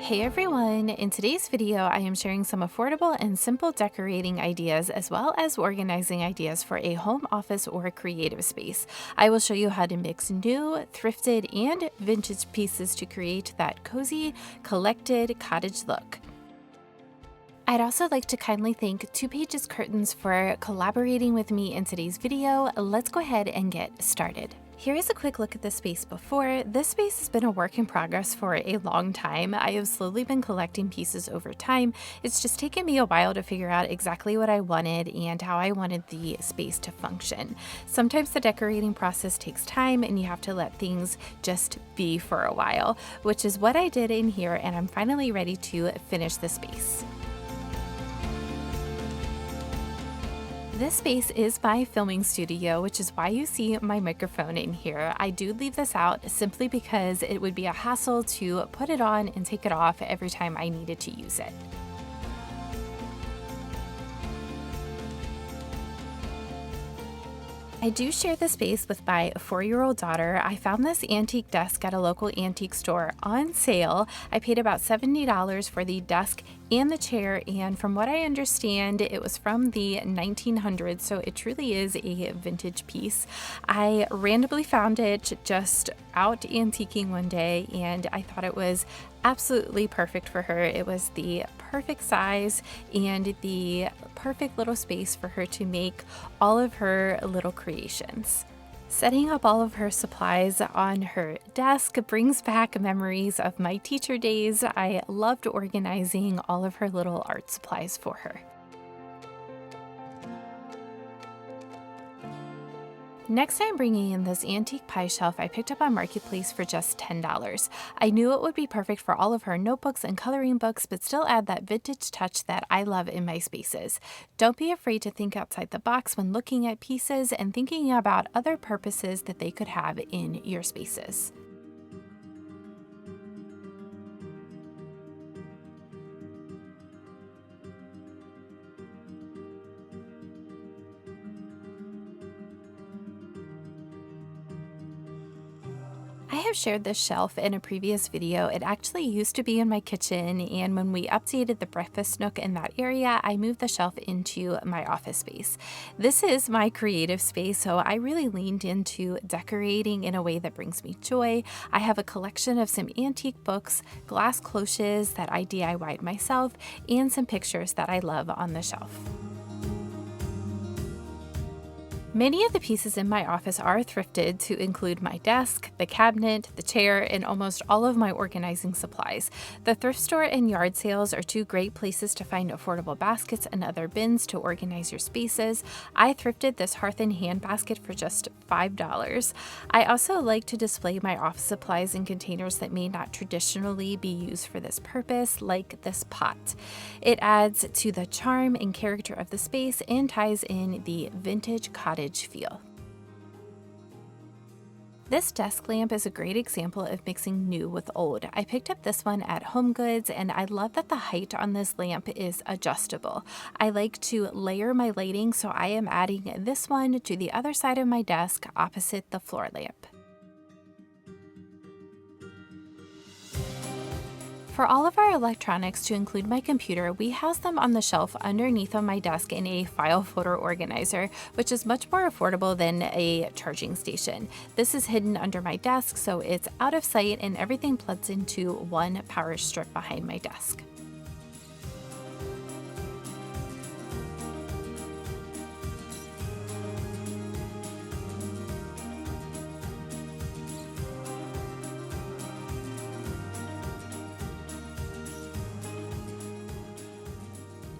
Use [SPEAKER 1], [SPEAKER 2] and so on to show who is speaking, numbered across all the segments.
[SPEAKER 1] Hey everyone! In today's video, I am sharing some affordable and simple decorating ideas as well as organizing ideas for a home office or creative space. I will show you how to mix new, thrifted, and vintage pieces to create that cozy, collected cottage look. I'd also like to kindly thank TWOPAGES Curtains for collaborating with me in today's video. Let's go ahead and get started. Here is a quick look at the space before. This space has been a work in progress for a long time. I have slowly been collecting pieces over time. It's just taken me a while to figure out exactly what I wanted and how I wanted the space to function. Sometimes the decorating process takes time and you have to let things just be for a while, which is what I did in here, and I'm finally ready to finish the space. This space is my filming studio, which is why you see my microphone in here. I do leave this out simply because it would be a hassle to put it on and take it off every time I needed to use it. I do share the space with my 4-year-old daughter. I found this antique desk at a local antique store on sale. I paid about $70 for the desk and the chair, and from what I understand, it was from the 1900s, so it truly is a vintage piece. I randomly found it just out antiquing one day, and I thought it was absolutely perfect for her. It was the perfect size and the perfect little space for her to make all of her little creations. Setting up all of her supplies on her desk brings back memories of my teacher days. I loved organizing all of her little art supplies for her. Next, I'm bringing in this antique pie shelf I picked up on Marketplace for just $10. I knew it would be perfect for all of her notebooks and coloring books, but still add that vintage touch that I love in my spaces. Don't be afraid to think outside the box when looking at pieces and thinking about other purposes that they could have in your spaces. I have shared this shelf in a previous video. It actually used to be in my kitchen, and when we updated the breakfast nook in that area, I moved the shelf into my office space. This is my creative space, so I really leaned into decorating in a way that brings me joy. I have a collection of some antique books, glass cloches that I DIY'd myself, and some pictures that I love on the shelf. Many of the pieces in my office are thrifted to include my desk, the cabinet, the chair, and almost all of my organizing supplies. The thrift store and yard sales are two great places to find affordable baskets and other bins to organize your spaces. I thrifted this hearth and hand basket for just $5. I also like to display my office supplies in containers that may not traditionally be used for this purpose, like this pot. It adds to the charm and character of the space and ties in the vintage cottage feel. This desk lamp is a great example of mixing new with old. I picked up this one at HomeGoods, and I love that the height on this lamp is adjustable. I like to layer my lighting, so I am adding this one to the other side of my desk opposite the floor lamp. For all of our electronics, to include my computer, we house them on the shelf underneath of my desk in a file folder organizer, which is much more affordable than a charging station. This is hidden under my desk, so it's out of sight and everything plugs into one power strip behind my desk.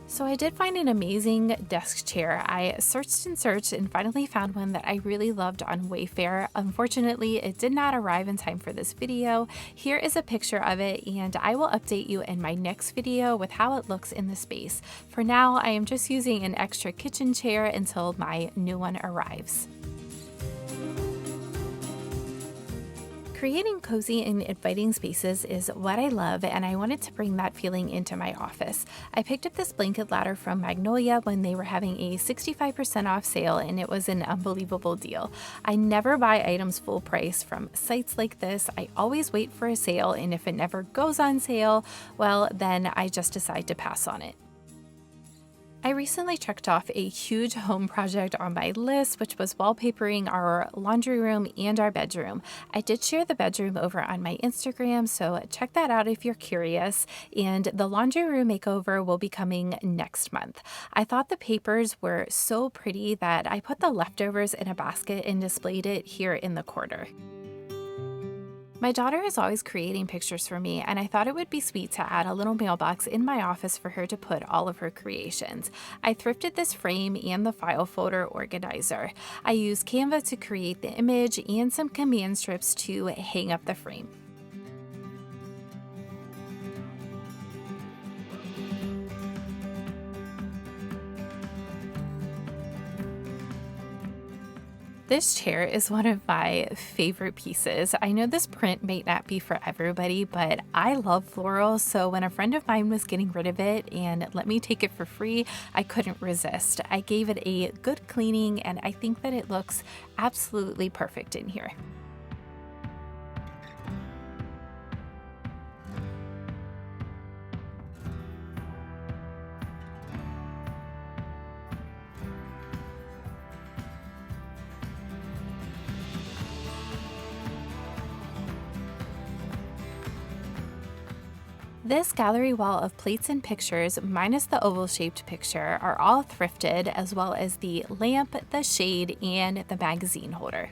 [SPEAKER 1] So I did find an amazing desk chair. I searched and searched and finally found one that I really loved on Wayfair. Unfortunately, it did not arrive in time for this video. Here is a picture of it, and I will update you in my next video with how it looks in the space. For now, I am just using an extra kitchen chair until my new one arrives. Creating cozy and inviting spaces is what I love, and I wanted to bring that feeling into my office. I picked up this blanket ladder from Magnolia when they were having a 65% off sale, and it was an unbelievable deal. I never buy items full price from sites like this. I always wait for a sale, and if it never goes on sale, well, then I just decide to pass on it. I recently checked off a huge home project on my list, which was wallpapering our laundry room and our bedroom. I did share the bedroom over on my Instagram, so check that out if you're curious. And the laundry room makeover will be coming next month. I thought the papers were so pretty that I put the leftovers in a basket and displayed it here in the corner. My daughter is always creating pictures for me, and I thought it would be sweet to add a little mailbox in my office for her to put all of her creations. I thrifted this frame and the file folder organizer. I used Canva to create the image and some command strips to hang up the frame. This chair is one of my favorite pieces. I know this print may not be for everybody, but I love Floral, so when a friend of mine was getting rid of it and let me take it for free, I couldn't resist. I gave it a good cleaning, and I think that it looks absolutely perfect in here. This gallery wall of plates and pictures, minus the oval-shaped picture, are all thrifted, as well as the lamp, the shade, and the magazine holder.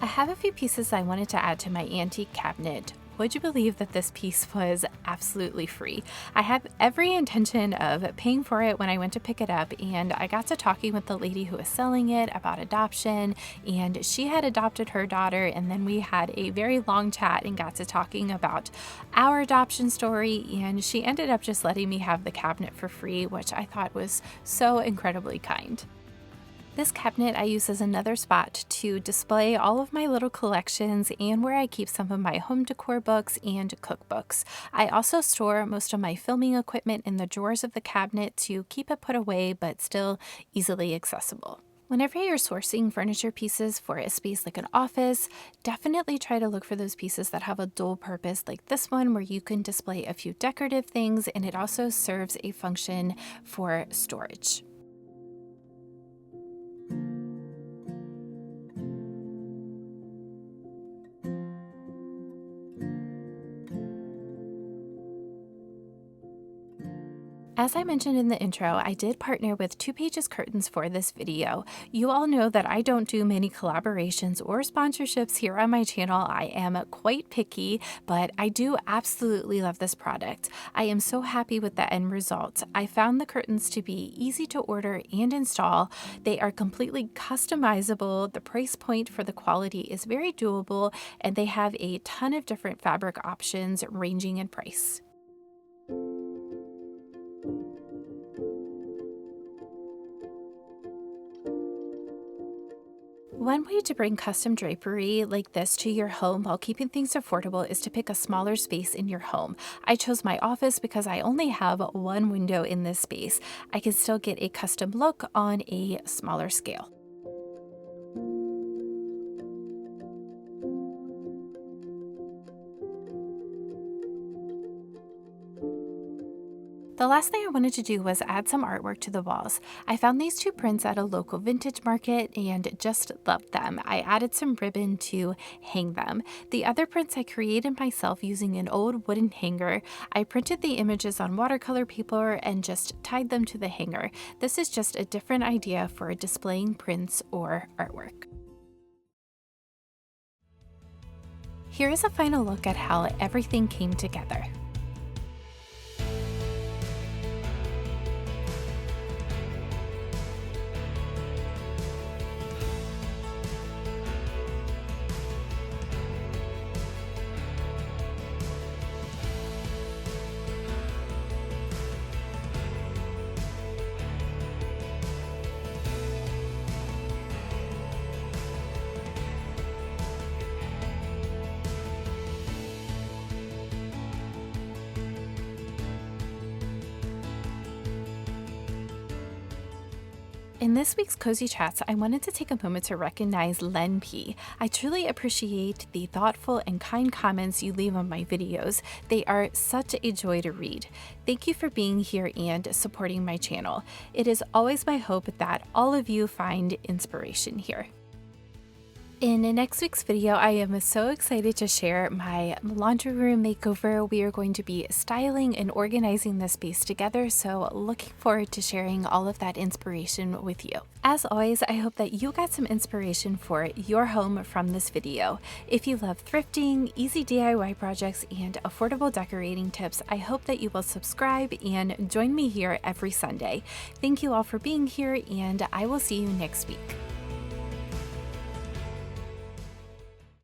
[SPEAKER 1] I have a few pieces I wanted to add to my antique cabinet. Would you believe that this piece was absolutely free? I had every intention of paying for it when I went to pick it up, and I got to talking with the lady who was selling it about adoption, and she had adopted her daughter, and then we had a very long chat and got to talking about our adoption story, and she ended up just letting me have the cabinet for free, which I thought was so incredibly kind. This cabinet I use as another spot to display all of my little collections and where I keep some of my home decor books and cookbooks. I also store most of my filming equipment in the drawers of the cabinet to keep it put away but still easily accessible. Whenever you're sourcing furniture pieces for a space like an office, definitely try to look for those pieces that have a dual purpose like this one, where you can display a few decorative things and it also serves a function for storage. As I mentioned in the intro, I did partner with TWOPAGES Curtains for this video. You all know that I don't do many collaborations or sponsorships here on my channel. I am quite picky, but I do absolutely love this product. I am so happy with the end result. I found the curtains to be easy to order and install. They are completely customizable. The price point for the quality is very doable, and they have a ton of different fabric options ranging in price. One way to bring custom drapery like this to your home while keeping things affordable is to pick a smaller space in your home. I chose my office because I only have one window in this space. I can still get a custom look on a smaller scale. The last thing I wanted to do was add some artwork to the walls. I found these two prints at a local vintage market and just loved them. I added some ribbon to hang them. The other prints I created myself using an old wooden hanger. I printed the images on watercolor paper and just tied them to the hanger. This is just a different idea for displaying prints or artwork. Here is a final look at how everything came together. In this week's Cozy Chats, I wanted to take a moment to recognize Len P. I truly appreciate the thoughtful and kind comments you leave on my videos. They are such a joy to read. Thank you for being here and supporting my channel. It is always my hope that all of you find inspiration here. In next week's video, I am so excited to share my laundry room makeover. We are going to be styling and organizing the space together, so looking forward to sharing all of that inspiration with you. As always, I hope that you got some inspiration for your home from this video. If you love thrifting, easy DIY projects, and affordable decorating tips, I hope that you will subscribe and join me here every Sunday. Thank you all for being here, and I will see you next week.